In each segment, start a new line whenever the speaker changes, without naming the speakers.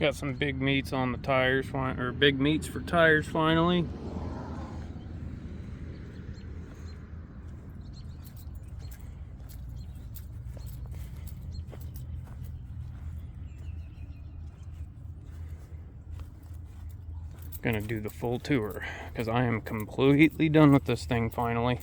Got some big meats on the tires, or big meats for tires finally. Gonna do the full tour because I am completely done with this thing finally.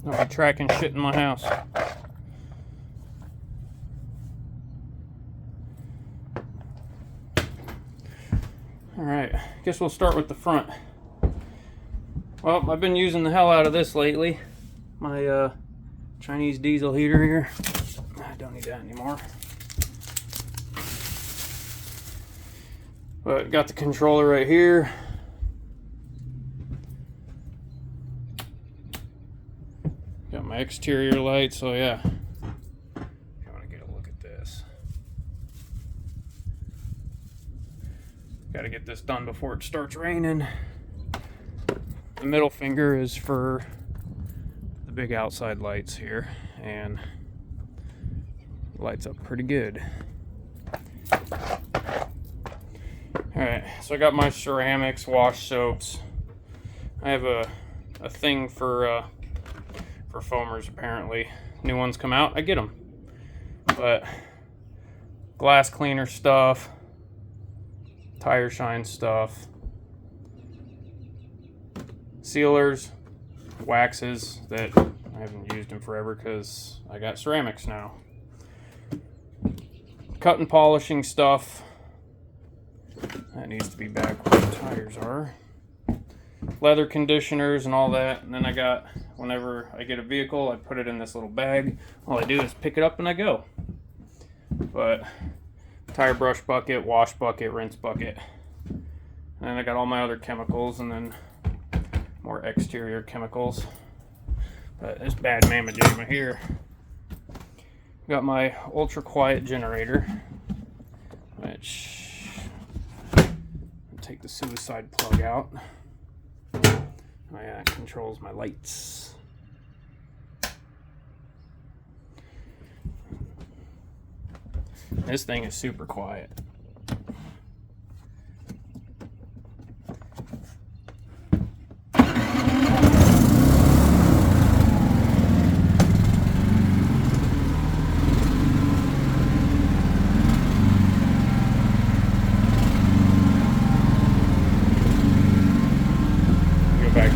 I'll be tracking shit in my house. Alright, guess we'll start with the front. Well, I've been using the hell out of this lately. My Chinese diesel heater here. I don't need that anymore. But got the controller right here. Got my exterior lights, so yeah. If you want to get a look at this. Got to get this done before it starts raining. The middle finger is for the big outside lights here, and lights up pretty good. Alright, so I got my ceramics, wash soaps. I have a thing for foamers apparently. New ones come out, I get them. But glass cleaner stuff, tire shine stuff, sealers, waxes that I haven't used in forever because I got ceramics now. Cut and polishing stuff. That needs to be back where the tires are. Leather conditioners and all that. And then I got, whenever I get a vehicle, I put it in this little bag. All I do is pick it up and I go. But tire brush bucket, wash bucket, rinse bucket. And then I got all my other chemicals and then more exterior chemicals. But this bad mamma jamma here. Got my ultra quiet generator, which take the suicide plug out. That controls my lights. This thing is super quiet.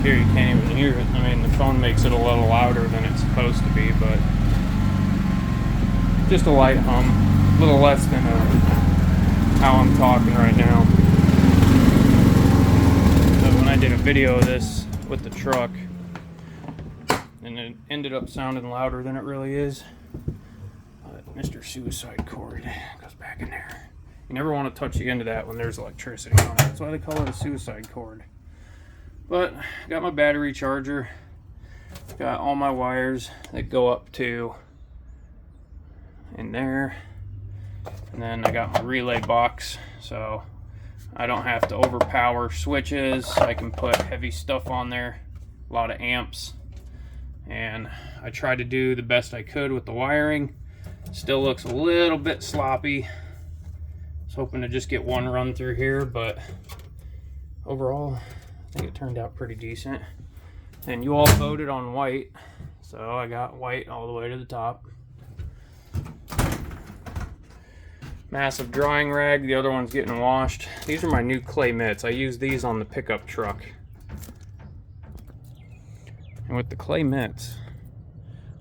Here you can't even hear it. I mean, the phone makes it a little louder than it's supposed to be, but just a light hum, a little less than how I'm talking right now. So when I did a video of this with the truck, and it ended up sounding louder than it really is. But Mr. Suicide cord goes back in there. You never want to touch the end of that when there's electricity on it. That's why they call it a suicide cord. But got my battery charger, got all my wires that go up to in there, and then I got my relay box so I don't have to overpower switches. I can put heavy stuff on there, a lot of amps, and I tried to do the best I could with the wiring. Still looks a little bit sloppy. I was hoping to just get one run through here, but overall I think it turned out pretty decent. And you all voted on white, so I got white all the way to the top. Massive drying rag, the other one's getting washed. These are my new clay mitts. I use these on the pickup truck. And with the clay mitts,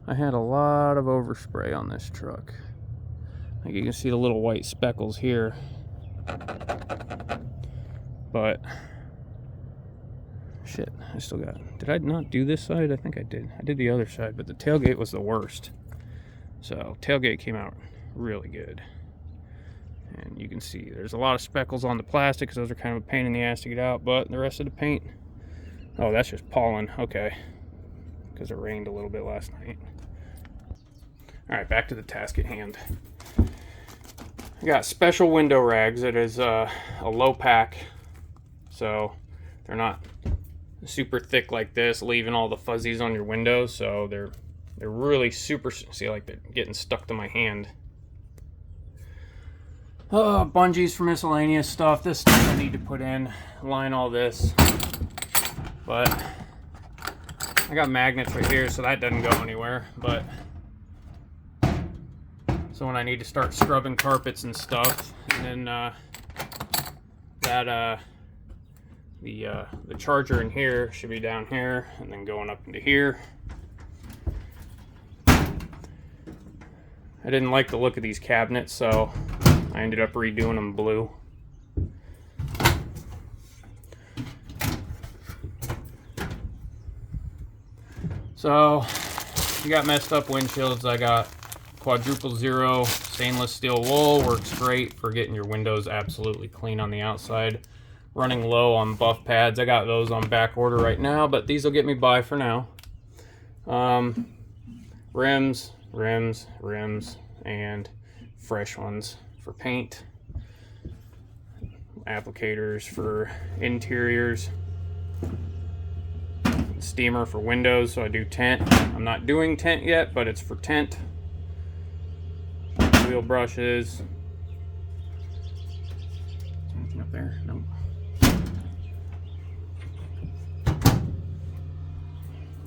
I had a lot of overspray on this truck. Like you can see the little white speckles here. But shit, I still got, did I not do this side? I think I did. I did the other side, but the tailgate was the worst. So tailgate came out really good. And you can see there's a lot of speckles on the plastic because those are kind of a pain in the ass to get out, but the rest of the paint, oh, that's just pollen. Okay, because it rained a little bit last night. All right, back to the task at hand. I got special window rags. It is a low pack, so they're not super thick like this, leaving all the fuzzies on your windows. So they're really super, see, like they're getting stuck to my hand. Bungees for miscellaneous stuff. This stuff I need to put in, line all this. But I got magnets right here, so that doesn't go anywhere. But so when I need to start scrubbing carpets and stuff, and then the charger in here should be down here, and then going up into here. I didn't like the look of these cabinets, so I ended up redoing them blue. So, you got messed up windshields. I got quadruple zero stainless steel wool. Works great for getting your windows absolutely clean on the outside. Running low on buff pads. I got those on back order right now, but these will get me by for now. Rims, and fresh ones for paint. Applicators for interiors. Steamer for windows, so I do tint. I'm not doing tint yet, but it's for tint. Wheel brushes. Anything up there? Nope.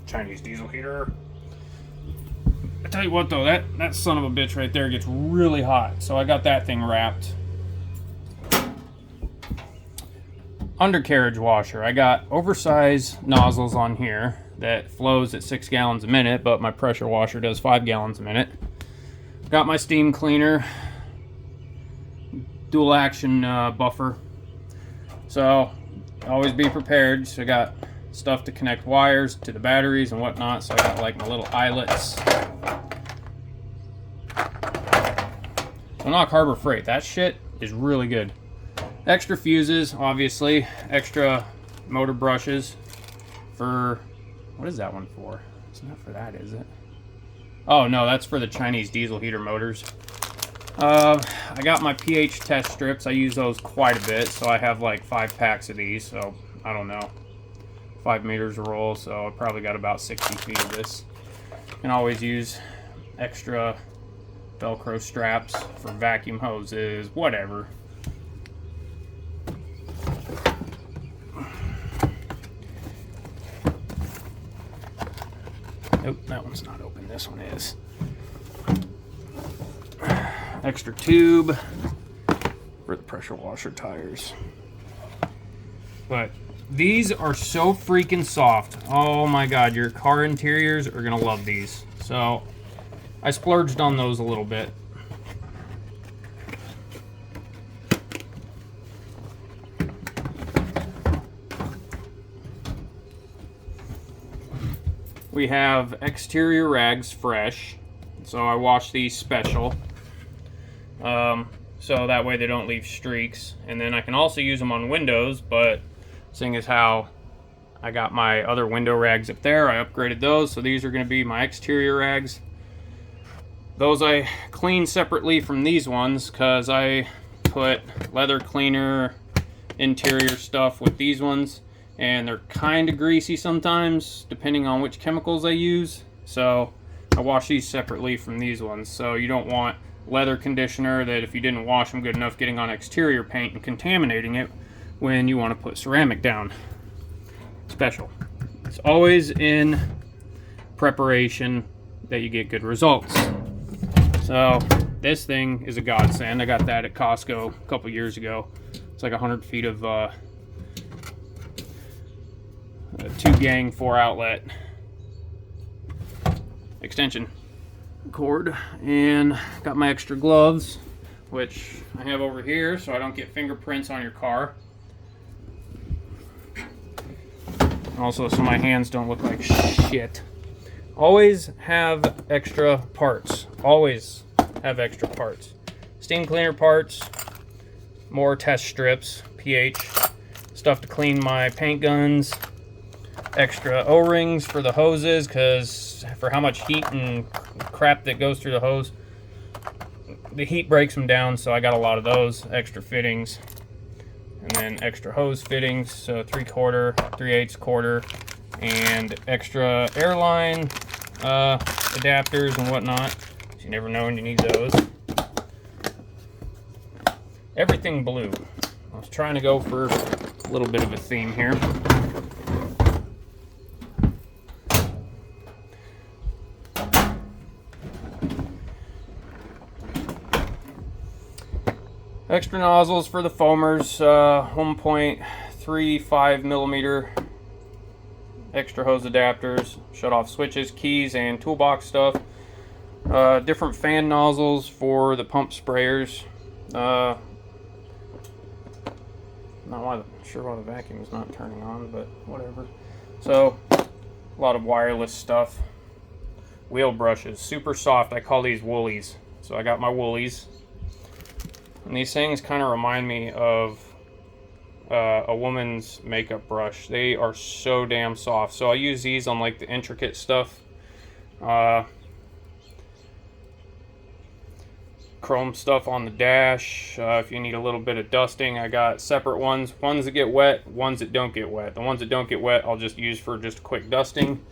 Chinese diesel heater. I tell you what though, that son of a bitch right there gets really hot, so I got that thing wrapped. Undercarriage washer. I got oversized nozzles on here that flows at 6 gallons a minute, but my pressure washer does 5 gallons a minute. Got my steam cleaner, dual action buffer. So always be prepared. So I got stuff to connect wires to the batteries and whatnot. So I got like my little eyelets. So not Harbor Freight. That shit is really good. Extra fuses, obviously. Extra motor brushes for, what is that one for? It's not for that, is it? Oh no, that's for the Chinese diesel heater motors. I got my pH test strips. I use those quite a bit, so I have like 5 packs of these. So I don't know, 5 meters a roll. So I probably got about 60 feet of this. Can always use extra Velcro straps for vacuum hoses, whatever. Nope, that one's not open. This one is. Extra tube for the pressure washer tires. But these are so freaking soft. Oh my god, your car interiors are gonna love these. So I splurged on those a little bit. We have exterior rags fresh, so I wash these special, so that way they don't leave streaks. And then I can also use them on windows, but seeing as how I got my other window rags up there, I upgraded those, so these are going to be my exterior rags. Those I clean separately from these ones because I put leather cleaner, interior stuff with these ones. And they're kind of greasy sometimes, depending on which chemicals I use. So I wash these separately from these ones. So you don't want leather conditioner that if you didn't wash them good enough getting on exterior paint and contaminating it when you want to put ceramic down. Special. It's always in preparation that you get good results. So this thing is a godsend. I got that at Costco a couple years ago. It's like 100 feet of a 2-gang 4-outlet extension cord, and got my extra gloves, which I have over here so I don't get fingerprints on your car. Also, so my hands don't look like shit. Always have extra parts. Always have extra parts. Steam cleaner parts, more test strips, pH, stuff to clean my paint guns, extra O-rings for the hoses, because for how much heat and crap that goes through the hose, the heat breaks them down, so I got a lot of those extra fittings. And then extra hose fittings, so 3/4, 3/8 quarter, and extra airline adapters and whatnot. So you never know when you need those. Everything blue. I was trying to go for a little bit of a theme here. Extra nozzles for the foamers, 1.35 millimeter extra hose adapters, shut off switches, keys, and toolbox stuff. Different fan nozzles for the pump sprayers. Not sure why the vacuum is not turning on, but whatever. So, a lot of wireless stuff. Wheel brushes, super soft. I call these woolies. So I got my woolies. And these things kind of remind me of a woman's makeup brush. They are so damn soft. So I use these on like the intricate stuff. Chrome stuff on the dash. If you need a little bit of dusting, I got separate ones. Ones that get wet, ones that don't get wet. The ones that don't get wet, I'll just use for just quick dusting.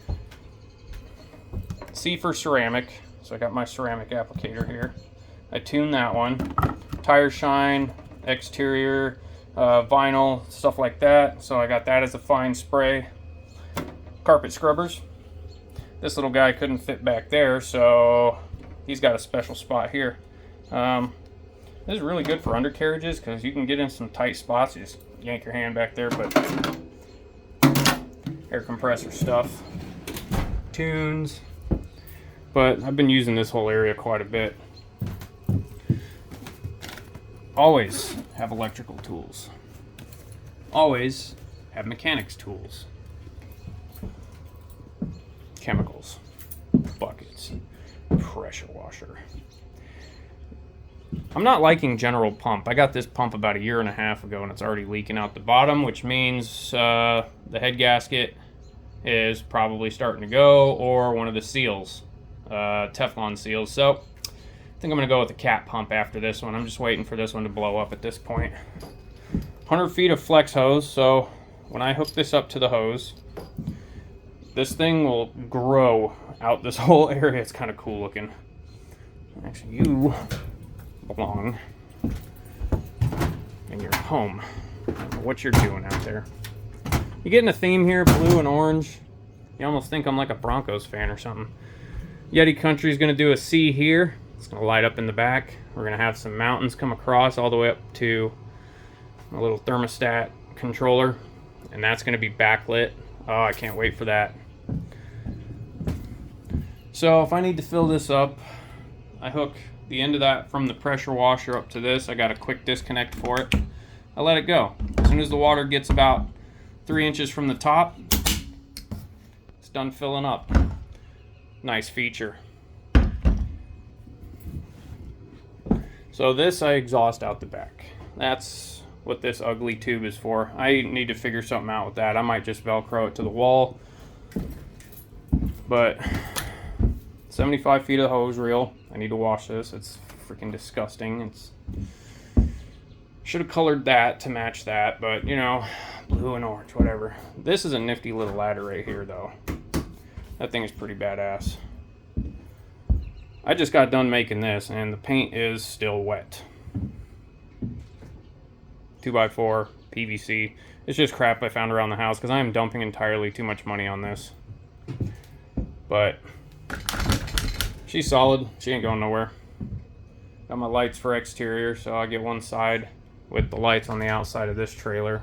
C for ceramic. So I got my ceramic applicator here. I tuned that one. Tire shine, exterior, vinyl, stuff like that. So I got that as a fine spray. Carpet scrubbers. This little guy couldn't fit back there, so he's got a special spot here. This is really good for undercarriages because you can get in some tight spots. You just yank your hand back there, but air compressor stuff, tunes. But I've been using this whole area quite a bit. Always have electrical tools. Always have mechanics tools. Chemicals, buckets, pressure washer. I'm not liking general pump. I got this pump about 1.5 years ago and it's already leaking out the bottom, which means the head gasket is probably starting to go, or one of the seals, Teflon seals. So I think I'm going to go with the cat pump after this one. I'm just waiting for this one to blow up at this point. 100 feet of flex hose, so when I hook this up to the hose, this thing will grow out this whole area. It's kind of cool looking. Actually, you belong in your home. I don't know what you're doing out there. You getting a theme here, blue and orange? You almost think I'm like a Broncos fan or something. Yeti Country is going to do a C here. It's going to light up in the back. We're going to have some mountains come across all the way up to a little thermostat controller, and that's going to be backlit. Oh, I can't wait for that. So if I need to fill this up, I hook the end of that from the pressure washer up to this. I got a quick disconnect for it. I let it go. As soon as the water gets about 3 inches from the top, it's done filling up. Nice feature. So this I exhaust out the back. That's what this ugly tube is for. I need to figure something out with that. I might just Velcro it to the wall. But 75 feet of hose reel. I need to wash this. It's freaking disgusting. It's should have colored that to match that, but you know, blue and orange, whatever. This is a nifty little ladder right here though. That thing is pretty badass. I just got done making this and the paint is still wet. 2x4 PVC. It's just crap I found around the house because I am dumping entirely too much money on this. But she's solid. She ain't going nowhere. Got my lights for exterior, so I get one side with the lights on the outside of this trailer.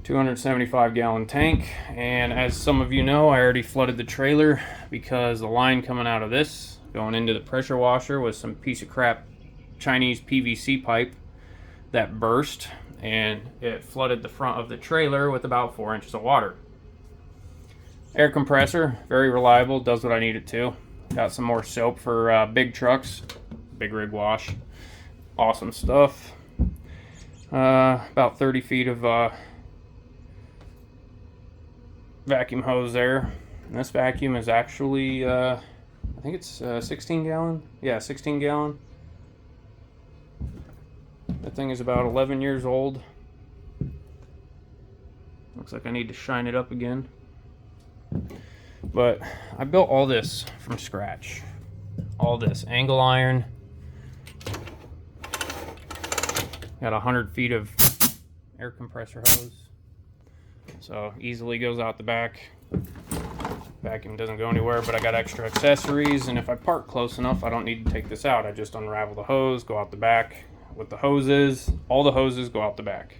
275 gallon tank, and as some of you know, I already flooded the trailer because the line coming out of this going into the pressure washer was some piece of crap Chinese PVC pipe that burst, and it flooded the front of the trailer with about 4 inches of water. Air compressor, very reliable, does what I need it to. Got some more soap for big trucks, big rig wash. Awesome stuff. About 30 feet of vacuum hose there. And this vacuum is actually, I think it's 16 gallon. Yeah, 16 gallon. That thing is about 11 years old. Looks like I need to shine it up again. But I built all this from scratch. All this angle iron. Got 100 feet of air compressor hose. So easily goes out the back. Vacuum doesn't go anywhere, but I got extra accessories, and if I park close enough, I don't need to take this out. I just unravel the hose, go out the back with the hoses. All the hoses go out the back.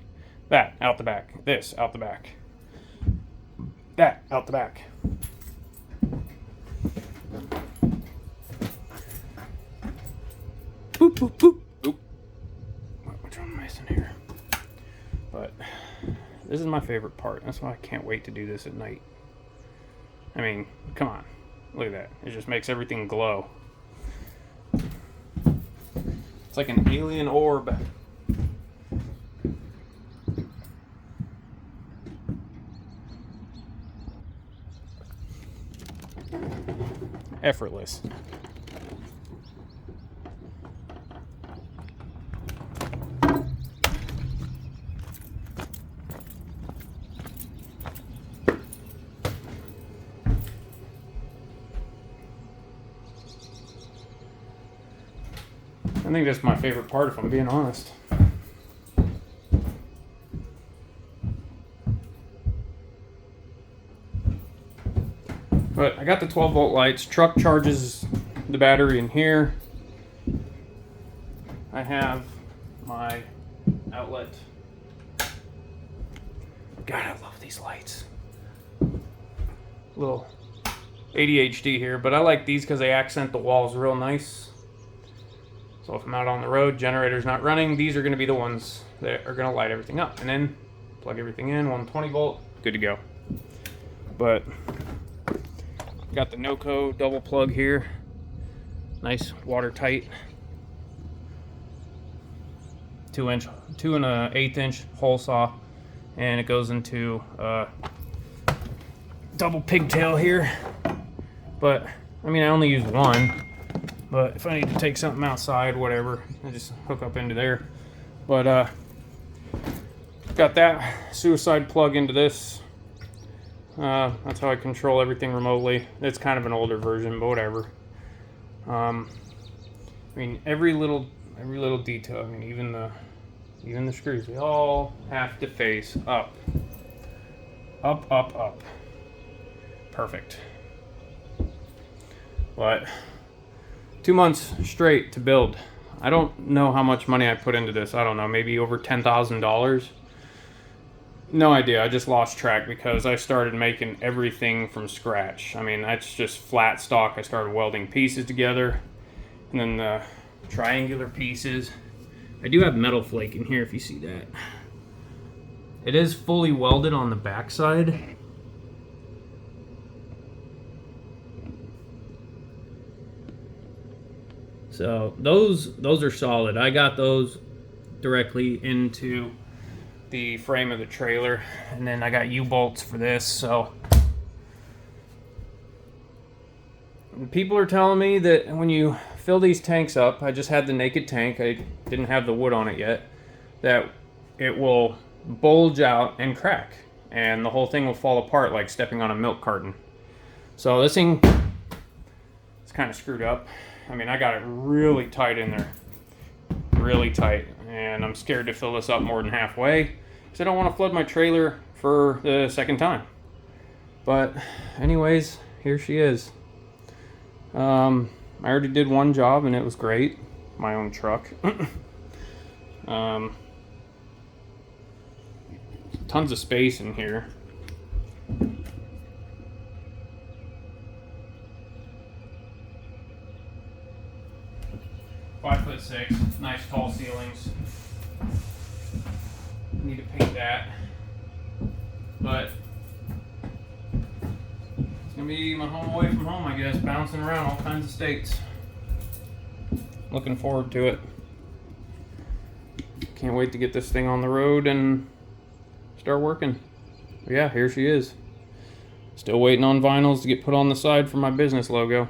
That out the back. This out the back. That out the back. Boop, boop, boop. Oop. Which one am I missing here? But this is my favorite part. That's why I can't wait to do this at night. I mean, come on. Look at that. It just makes everything glow. It's like an alien orb. Effortless. I think that's my favorite part, if I'm being honest. But I got the 12 volt lights. Truck charges the battery in here. I have my outlet. God, I love these lights. Little ADHD here, but I like these because they accent the walls real nice. So if I'm out on the road, generator's not running, these are going to be the ones that are going to light everything up. And then plug everything in, 120 volt, good to go. But got the Noco double plug here. Nice watertight. 2 1/8 inch hole saw. And it goes into double pigtail here. But, I mean, I only use one. But if I need to take something outside, whatever, I just hook up into there. But got that suicide plug into this. That's how I control everything remotely. It's kind of an older version, but whatever. I mean, every little detail. I mean, even the screws, they all have to face up. Up, up, up. Perfect. But 2 months straight to build. I don't know how much money I put into this. I don't know, maybe over $10,000. No idea. I just lost track because I started making everything from scratch. I mean, that's just flat stock. I started welding pieces together, and then the triangular pieces. I do have metal flake in here if you see that. It is fully welded on the backside. So those are solid. I got those directly into the frame of the trailer, and then I got U-bolts for this. So people are telling me that when you fill these tanks up, I just had the naked tank, I didn't have the wood on it yet, that it will bulge out and crack, and the whole thing will fall apart like stepping on a milk carton. So this thing is kind of screwed up. I mean, I got it really tight in there. Really tight. And I'm scared to fill this up more than halfway because I don't want to flood my trailer for the second time. But anyways, here she is. I already did one job and it was great. My own truck. Tons of space in here. 5'6", nice tall ceilings. Need to paint that, but it's gonna be my home away from home, I guess, bouncing around all kinds of states. Looking forward to it. can't wait to get this thing on the road and start working. But yeah, here she is. Still waiting on vinyls to get put on the side for my business logo.